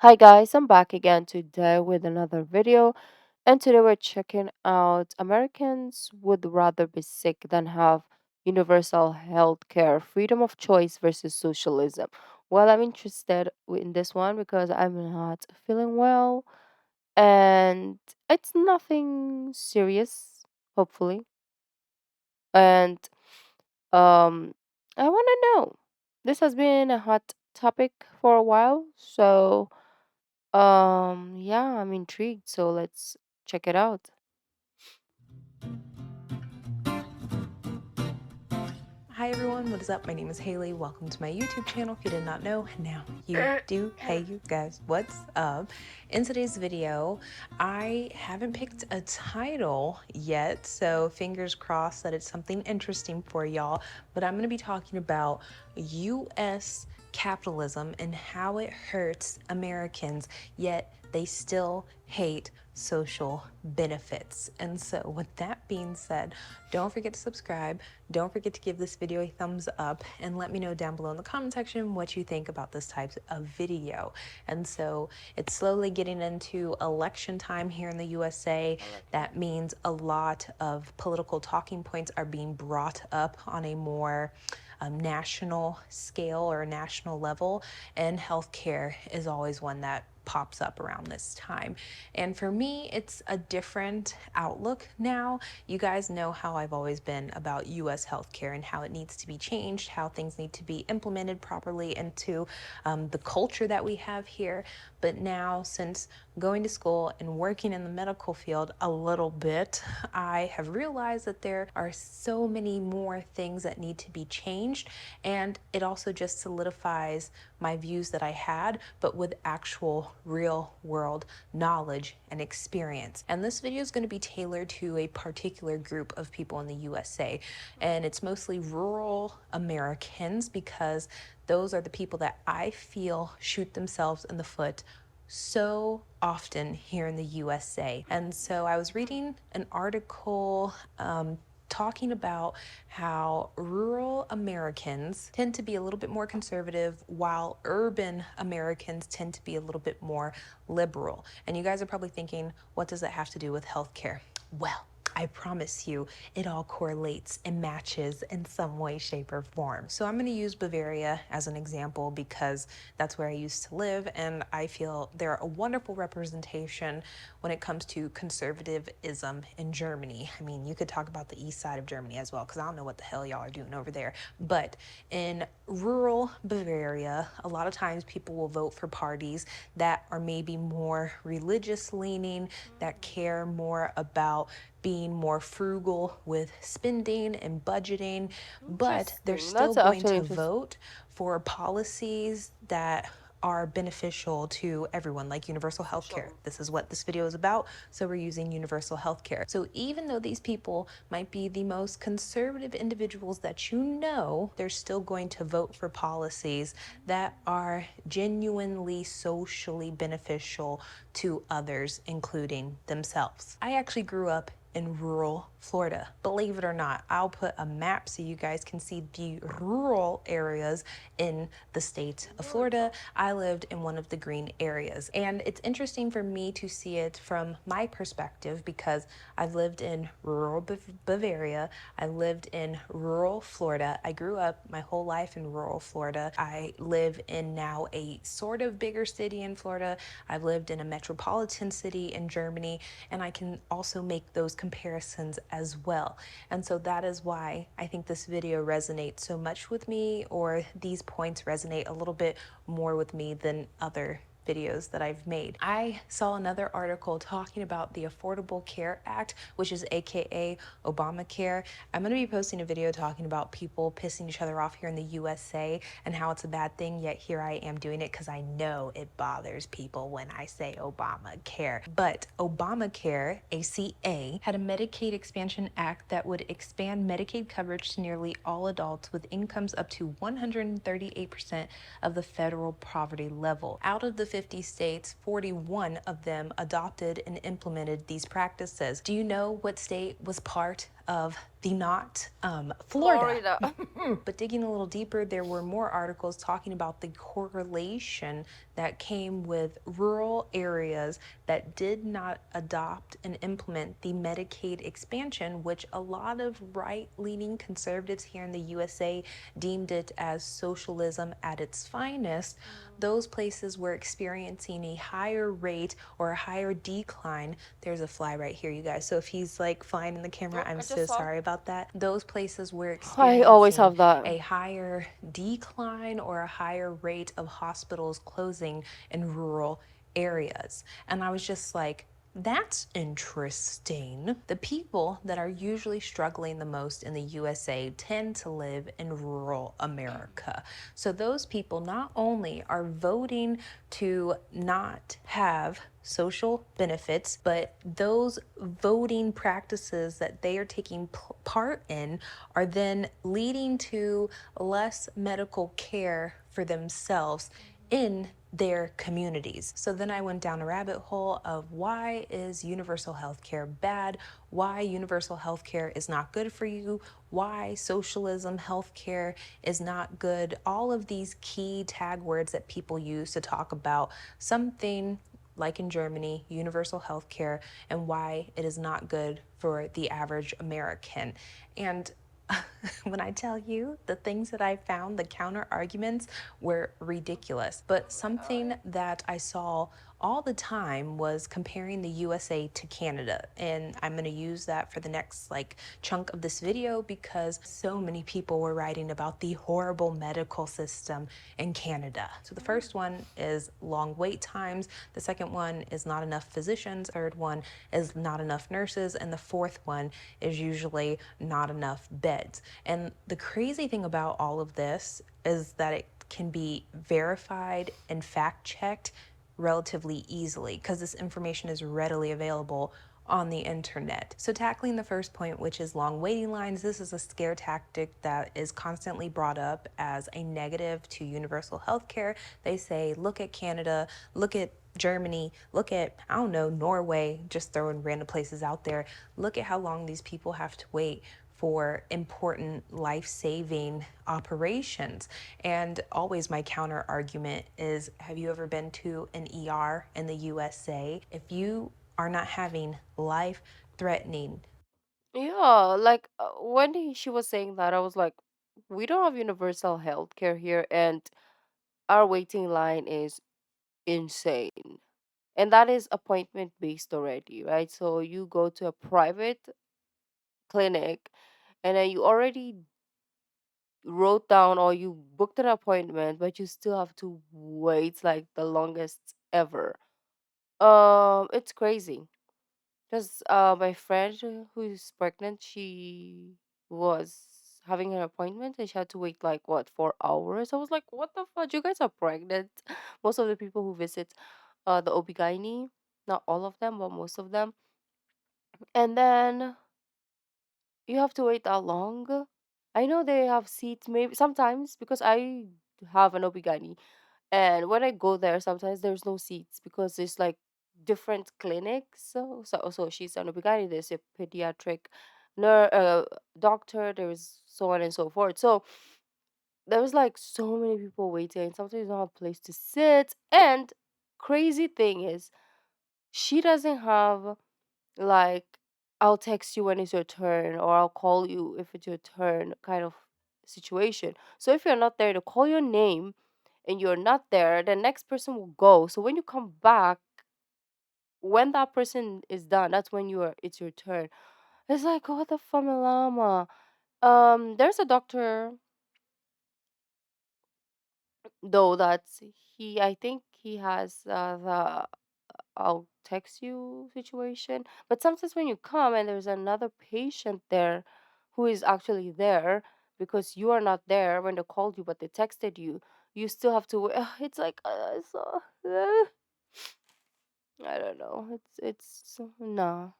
Hi guys, I'm back again today with another video, and today we're checking out Americans would rather be sick than have universal health care, freedom of choice versus socialism. Well, I'm interested in this one because I'm not feeling well, and it's nothing serious, hopefully. And um, I want to know. This has been a hot topic for a while, so. Yeah, I'm intrigued, so let's check it out. Hi everyone, what is up? My name is Haley. Welcome to my YouTube channel. If you did not know, now you do. Hey you guys, what's up? In today's video, I haven't picked a title yet, so fingers crossed that it's something interesting for y'all, but I'm going to be talking about US capitalism and how it hurts Americans, yet they still hate social benefits. And so with that being said, don't forget to subscribe. Don't forget to give this video a thumbs up and let me know down below in the comment section what you think about this type of video. And so it's slowly getting into election time here in the USA. That means a lot of political talking points are being brought up on a more national scale or national level, and healthcare is always one that pops up around this time. And for me, it's a different outlook now. You guys know how I've always been about US healthcare and how it needs to be changed, how things need to be implemented properly into the culture that we have here. But now, since going to school and working in the medical field a little bit, I have realized that there are so many more things that need to be changed. And it also just solidifies my views that I had, but with actual real world knowledge and experience. And this video is going to be tailored to a particular group of people in the USA. And it's mostly rural Americans because those are the people that I feel shoot themselves in the foot so often here in the USA. And so I was reading an article talking about how rural Americans tend to be a little bit more conservative while urban Americans tend to be a little bit more liberal. And you guys are probably thinking, what does that have to do with healthcare? Well, I promise you, it all correlates and matches in some way, shape, or form. So I'm going to use Bavaria as an example because that's where I used to live, and I feel they're a wonderful representation when it comes to conservatism in Germany. I mean, you could talk about the east side of Germany as well, because I don't know what the hell y'all are doing over there. But in rural Bavaria, a lot of times people will vote for parties that are maybe more religious leaning, that care more about being more frugal with spending and budgeting, but they're Interesting. still That's going actually to interesting. vote for policies that are beneficial to everyone, like universal health care. This is what this video is about, so we're using universal health care. So even though these people might be the most conservative individuals that you know, they're still going to vote for policies that are genuinely socially beneficial to others, including themselves. I actually grew up in rural Florida. Believe it or not, I'll put a map so you guys can see the rural areas in the state of Florida. I lived in one of the green areas, and it's interesting for me to see it from my perspective because I've lived in rural Bavaria, I lived in rural Florida. I grew up my whole life in rural Florida. I live in now a sort of bigger city in Florida. I've lived in a metropolitan city in Germany, and I can also make those comparisons as well. And so that is why I think this video resonates so much with me, or these points resonate a little bit more with me than other videos that I've made. I saw another article talking about the Affordable Care Act, which is AKA Obamacare. I'm going to be posting a video talking about people pissing each other off here in the USA and how it's a bad thing, yet here I am doing it because I know it bothers people when I say Obamacare. But Obamacare, ACA, had a Medicaid Expansion Act that would expand Medicaid coverage to nearly all adults with incomes up to 138% of the federal poverty level. Out of the 50 states, 41 of them adopted and implemented these practices. Do you know what state was part of the not Florida. Florida. But digging a little deeper, there were more articles talking about the correlation that came with rural areas that did not adopt and implement the Medicaid expansion, which a lot of right leaning conservatives here in the USA deemed it as socialism at its finest. Those places were experiencing a higher rate or a higher decline. There's a fly right here, you guys. So if he's like flying in the camera, Oh, I'm I so just saw. sorry about that. Those places were I always experiencing have that. a higher decline or a higher rate of hospitals closing in rural areas. And I was just like, that's interesting. The people that are usually struggling the most in the USA tend to live in rural America. So those people not only are voting to not have social benefits, but those voting practices that they are taking part in are then leading to less medical care for themselves in their communities. So then I went down a rabbit hole of why is universal health care bad, why universal health care is not good for you, why socialism health care is not good. All of these key tag words that people use to talk about something like in Germany, universal health care, and why it is not good for the average American. And when I tell you the things that I found, the counter arguments were ridiculous. But something that I saw all the time was comparing the USA to Canada. And I'm going to use that for the next like chunk of this video because so many people were writing about the horrible medical system in Canada. So the first one is long wait times. The second one is not enough physicians. Third one is not enough nurses. And the fourth one is usually not enough beds. And the crazy thing about all of this is that it can be verified and fact checked relatively easily because this information is readily available on the internet. So tackling the first point, which is long waiting lines, this is a scare tactic that is constantly brought up as a negative to universal health care. They say, look at Canada, look at Germany, look at, I don't know, Norway, just throwing random places out there. Look at how long these people have to wait for important life-saving operations. And always my counter argument is, have you ever been to an ER in the USA? If you are not having life-threatening Yeah, like when she was saying that, I was like, we don't have universal health care here, and our waiting line is insane. And that is appointment based already, right? So you go to a private clinic and then you already wrote down or you booked an appointment, but you still have to wait like the longest ever. It's crazy. Because my friend who is pregnant, she was having an appointment and she had to wait like what 4 hours. I was like, what the fuck? You guys are pregnant. Most of the people who visit the OB/GYN, not all of them, but most of them. And then you have to wait that long. I know they have seats maybe sometimes because I have an OB/GYN, and when I go there, sometimes there's no seats because it's like different clinics. So she's an OB/GYN, there's a pediatric doctor, there's so on and so forth. So there's like so many people waiting. Sometimes you don't have a place to sit. And crazy thing is, she doesn't have like I'll text you when it's your turn or I'll call you if it's your turn kind of situation. So if you're not there to call your name and you're not there, the next person will go. So when you come back, when that person is done, that's when it's your turn. It's like what the llama. There's a doctor though that's he I think he has the I'll text you situation. But sometimes when you come and there's another patient there who is actually there because you are not there when they called you, but they texted you, you still have to wait. It's like so, I don't know. It's no.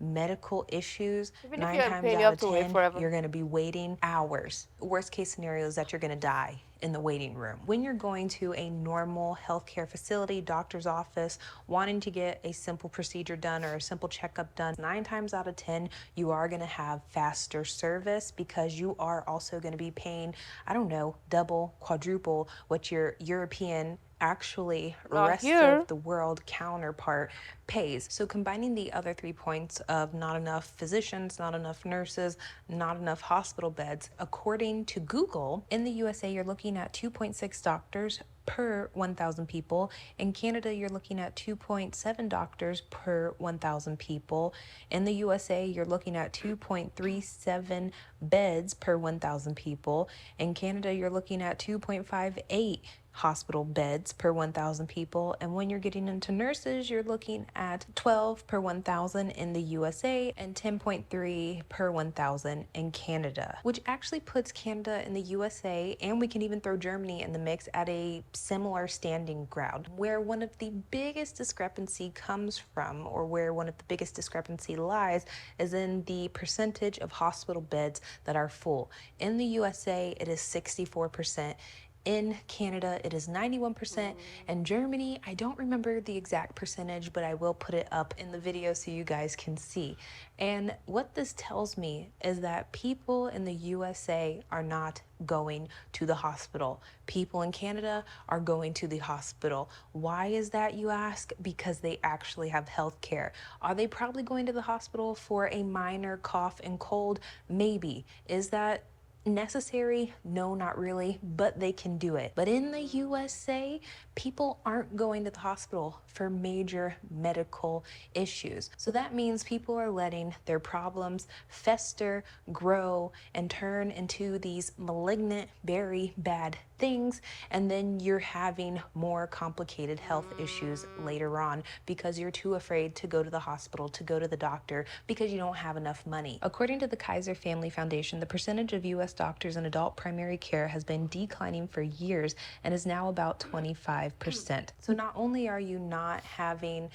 medical issues, Even if nine you're in times pain, you out have of to wait 10, forever. you're going to be waiting hours. Worst case scenario is that you're going to die in the waiting room. When you're going to a normal healthcare facility, doctor's office, wanting to get a simple procedure done or a simple checkup done, 9 times out of 10, you are going to have faster service because you are also going to be paying, I don't know, double, quadruple what your European, actually Not rest of here. the world counterpart pays. So combining the other 3 points of not enough physicians, not enough nurses, not enough hospital beds, according to Google, in the USA you're looking at 2.6 doctors per 1,000 people. In Canada, you're looking at 2.7 doctors per 1,000 people. In the USA, you're looking at 2.37 beds per 1,000 people. In Canada, you're looking at 2.58 hospital beds per 1,000 people. And when you're getting into nurses, you're looking at 12 per 1,000 in the USA and 10.3 per 1,000 in Canada, which actually puts Canada and the USA, and we can even throw Germany in the mix, at a similar standing ground. Where one of the biggest discrepancy comes from, or where one of the biggest discrepancy lies, is in the percentage of hospital beds that are full. In the USA, it is 64%. In Canada, it is 91%. And Germany, I don't remember the exact percentage, but I will put it up in the video so you guys can see. And what this tells me is that people in the USA are not going to the hospital. People in Canada are going to the hospital. Why is that, you ask? Because they actually have health care. Are they probably going to the hospital for a minor cough and cold? Maybe. Is that necessary? No, not really, but they can do it. But in the USA, people aren't going to the hospital for major medical issues. So that means people are letting their problems fester, grow, and turn into these malignant, very bad things. And then you're having more complicated health issues later on because you're too afraid to go to the hospital, to go to the doctor, because you don't have enough money. According to the Kaiser Family Foundation, the percentage of US doctors in adult primary care has been declining for years and is now about 25%. So not only are you not having,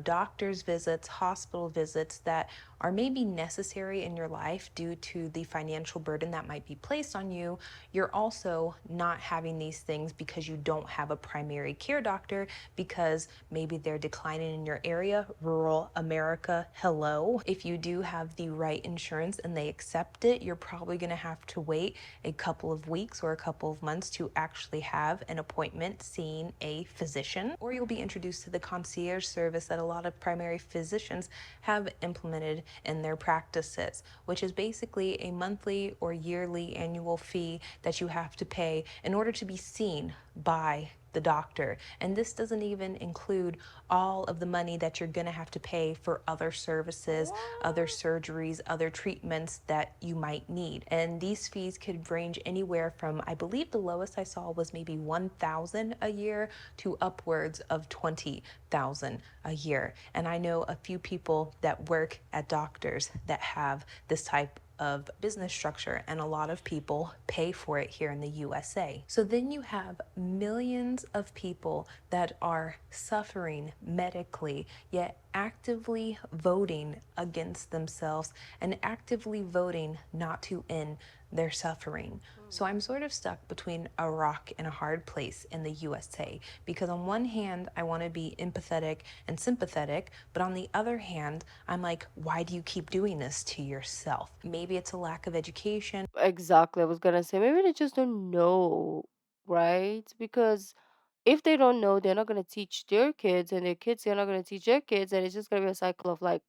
doctor's visits, hospital visits that are maybe necessary in your life due to the financial burden that might be placed on you, you're also not having these things because you don't have a primary care doctor, because maybe they're declining in your area. Rural America, hello. If you do have the right insurance and they accept it, you're probably going to have to wait a couple of weeks or a couple of months to actually have an appointment seeing a physician, or you'll be introduced to the concierge service that a lot of primary physicians have implemented in their practices, which is basically a monthly or yearly annual fee that you have to pay in order to be seen by the doctor. And this doesn't even include all of the money that you're going to have to pay for other services, other surgeries, other treatments that you might need. And these fees could range anywhere from, I believe the lowest I saw was maybe 1,000 a year to upwards of 20,000 a year. And I know a few people that work at doctors that have this type of business structure, and a lot of people pay for it here in the USA. So then you have millions of people that are suffering medically, yet actively voting against themselves and actively voting not to end their suffering. So I'm sort of stuck between a rock and a hard place in the USA, because on one hand, I want to be empathetic and sympathetic, but on the other hand, I'm like, why do you keep doing this to yourself? Maybe it's a lack of education. Exactly. I was gonna say maybe they just don't know, right? Because if they don't know, they're not gonna teach their kids, and their kids they're not gonna teach their kids, and it's just gonna be a cycle of like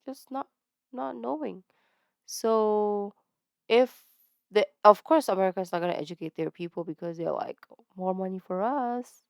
just not knowing. So if the of course America's not gonna educate their people because they're like more money for us.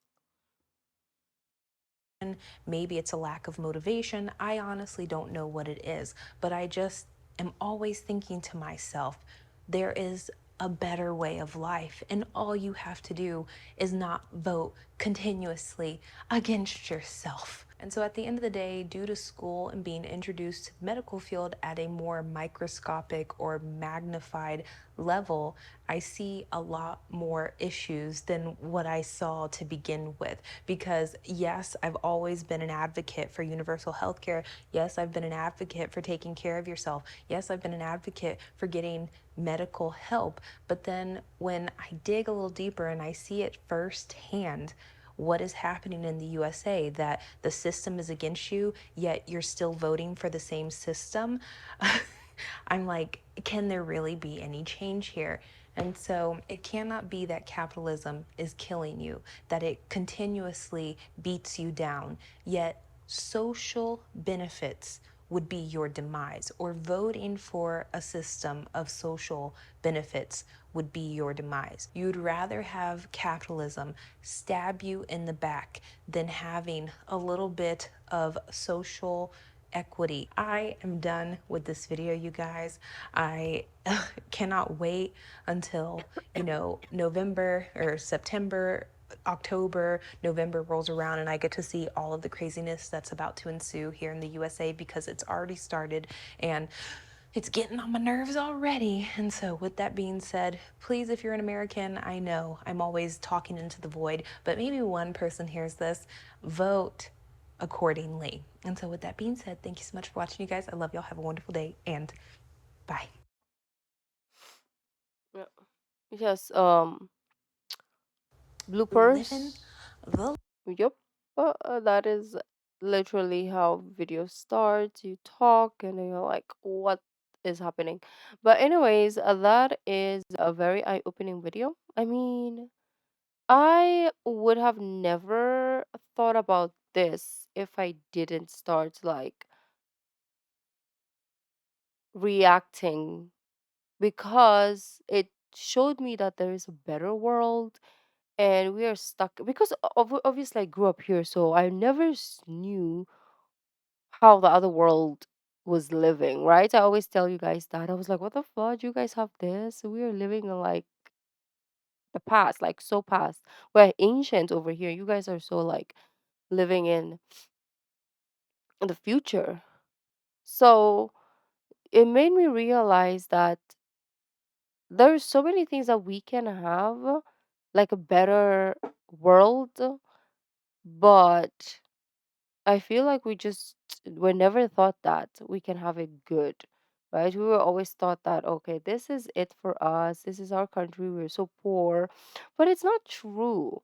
Maybe it's a lack of motivation. I honestly don't know what it is, but I just am always thinking to myself, there is a better way of life, and all you have to do is not vote continuously against yourself. And so at the end of the day, due to school and being introduced to the medical field at a more microscopic or magnified level, I see a lot more issues than what I saw to begin with. Because yes, I've always been an advocate for universal health care. Yes, I've been an advocate for taking care of yourself. Yes, I've been an advocate for getting medical help. But then when I dig a little deeper and I see it firsthand, what is happening in the USA, that the system is against you, yet you're still voting for the same system. I'm like, can there really be any change here? And so it cannot be that capitalism is killing you, that it continuously beats you down, yet social benefits would be your demise, or voting for a system of social benefits would be your demise. You'd rather have capitalism stab you in the back than having a little bit of social equity. I am done with this video, you guys. I cannot wait until, November or September, October, November rolls around and I get to see all of the craziness that's about to ensue here in the USA, because it's already started and it's getting on my nerves already. And so, with that being said, please, if you're an American, I know I'm always talking into the void, but maybe one person hears this, vote accordingly. And so, with that being said, thank you so much for watching, you guys. I love y'all. Have a wonderful day, and bye. Yeah. Yes, Living bloopers. the Yep. That is literally how video starts. You talk and then you're like, what is happening? But anyways, that is a very eye-opening video. I mean, I would have never thought about this if I didn't start like reacting, because it showed me that there is a better world and we are stuck, because obviously I grew up here, so I never knew how the other world was living, right? I always tell you guys that. I was like, what the fuck? You guys have this? We are living in like the past, like so past. We're ancient over here. You guys are so like living in the future. So it made me realize that there's so many things that we can have, like a better world, but I feel like we never thought that we can have it good, right? We were always thought that, okay, this is it for us. This is our country. We're so poor, but it's not true.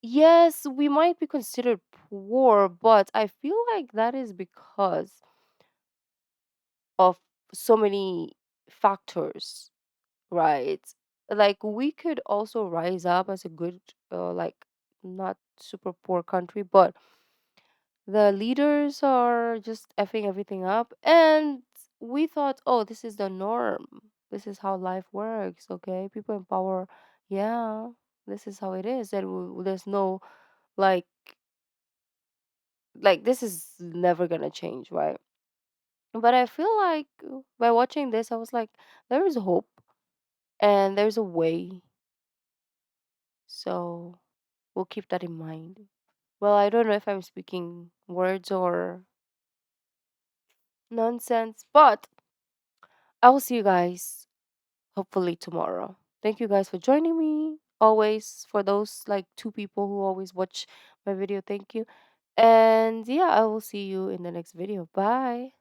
Yes, we might be considered poor, but I feel like that is because of so many factors, right? Like we could also rise up as a good, like not super poor country, but the leaders are just effing everything up. And we thought, oh, this is the norm. This is how life works. Okay. People in power. Yeah. This is how it is. And there's no like, this is never going to change. Right. But I feel like by watching this, I was like, there is hope and there's a way. So we'll keep that in mind. Well, I don't know if I'm speaking words or nonsense, but I will see you guys hopefully tomorrow. Thank you guys for joining me. Always, for those like two people who always watch my video, thank you. And yeah, I will see you in the next video. Bye.